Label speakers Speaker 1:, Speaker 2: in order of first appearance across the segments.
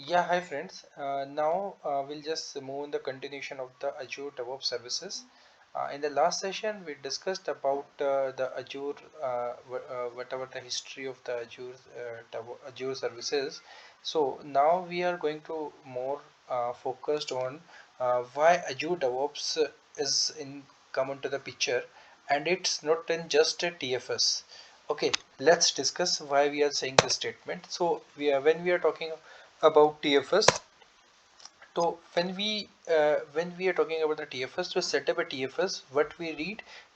Speaker 1: Yeah, hi friends. Now we'll just move on the continuation of the Azure DevOps services. In the last session, we discussed about the Azure, whatever the history of the Azure services. So now we are going to more focused on why Azure DevOps is in come into the picture, and it's not in just a TFS. Okay, let's discuss why we are saying this statement. So when we are talking about TFS. So when we are talking about the TFS, to set up a TFS, what we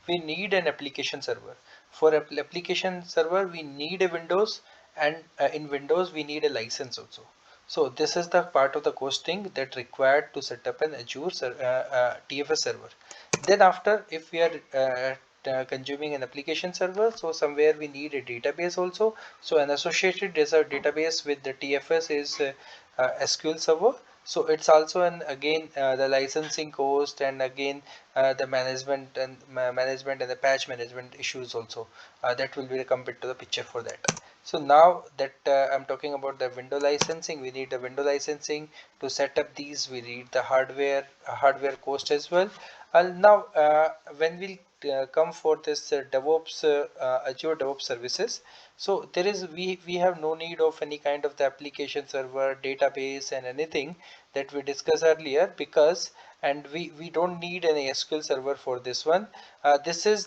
Speaker 1: need an application server. For application server, we need a Windows, and in Windows we need a license also. So this is the part of the costing that required to set up an Azure TFS server. Then after, if we are consuming an application server, so somewhere we need a database also. So an associated database with the TFS is SQL Server. So it's also an again the licensing cost, and again the management and the patch management issues also that will be come into the picture for that. So now that I'm talking about the window licensing, we need the window licensing. To set up these, we need the hardware cost as well. Now when we come for this Azure DevOps services, so we have no need of any kind of the application server, database, and anything that we discussed earlier, because and we don't need any SQL server for this one. This is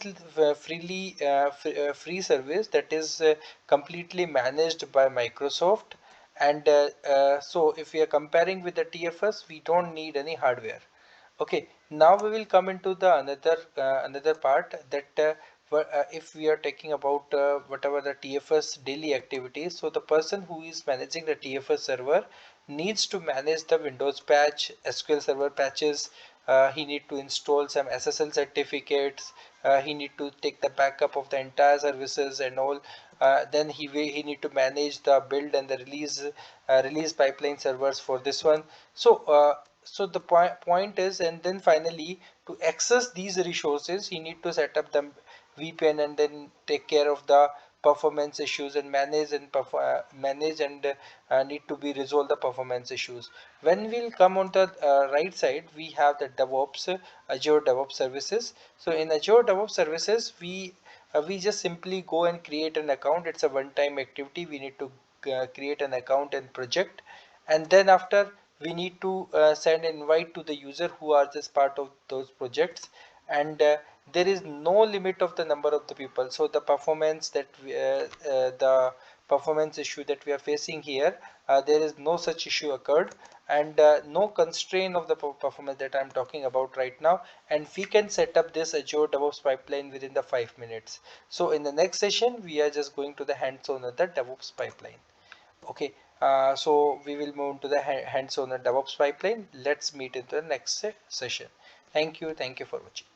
Speaker 1: free service that is completely managed by Microsoft. And so if we are comparing with the TFS, we don't need any hardware. Okay, now we will come into the another part that if we are talking about whatever the TFS daily activities. So the person who is managing the TFS server needs to manage the Windows patch, SQL Server patches. He need to install some SSL certificates. He need to take the backup of the entire services and all. Then he need to manage the build and the release pipeline servers for this one. So the point is, and then finally, to access these resources, he need to set up the VPN, and then take care of the performance issues, and manage and need to be resolve the performance issues. When we'll come on the right side, we have the DevOps, Azure DevOps services. So in Azure DevOps services, we just simply go and create an account. It's a one-time activity. We need to create an account and project, and then after, we need to send invite to the user who are just part of those projects. And there is no limit of the number of the people. So the performance issue that we are facing here, there is no such issue occurred, and no constraint of the performance that I'm talking about right now. And we can set up this Azure DevOps pipeline within the 5 minutes. So in the next session, we are just going to the hands-on of the DevOps pipeline. Okay, so we will move to the hands-on DevOps pipeline. Let's meet in the next session. Thank you for watching.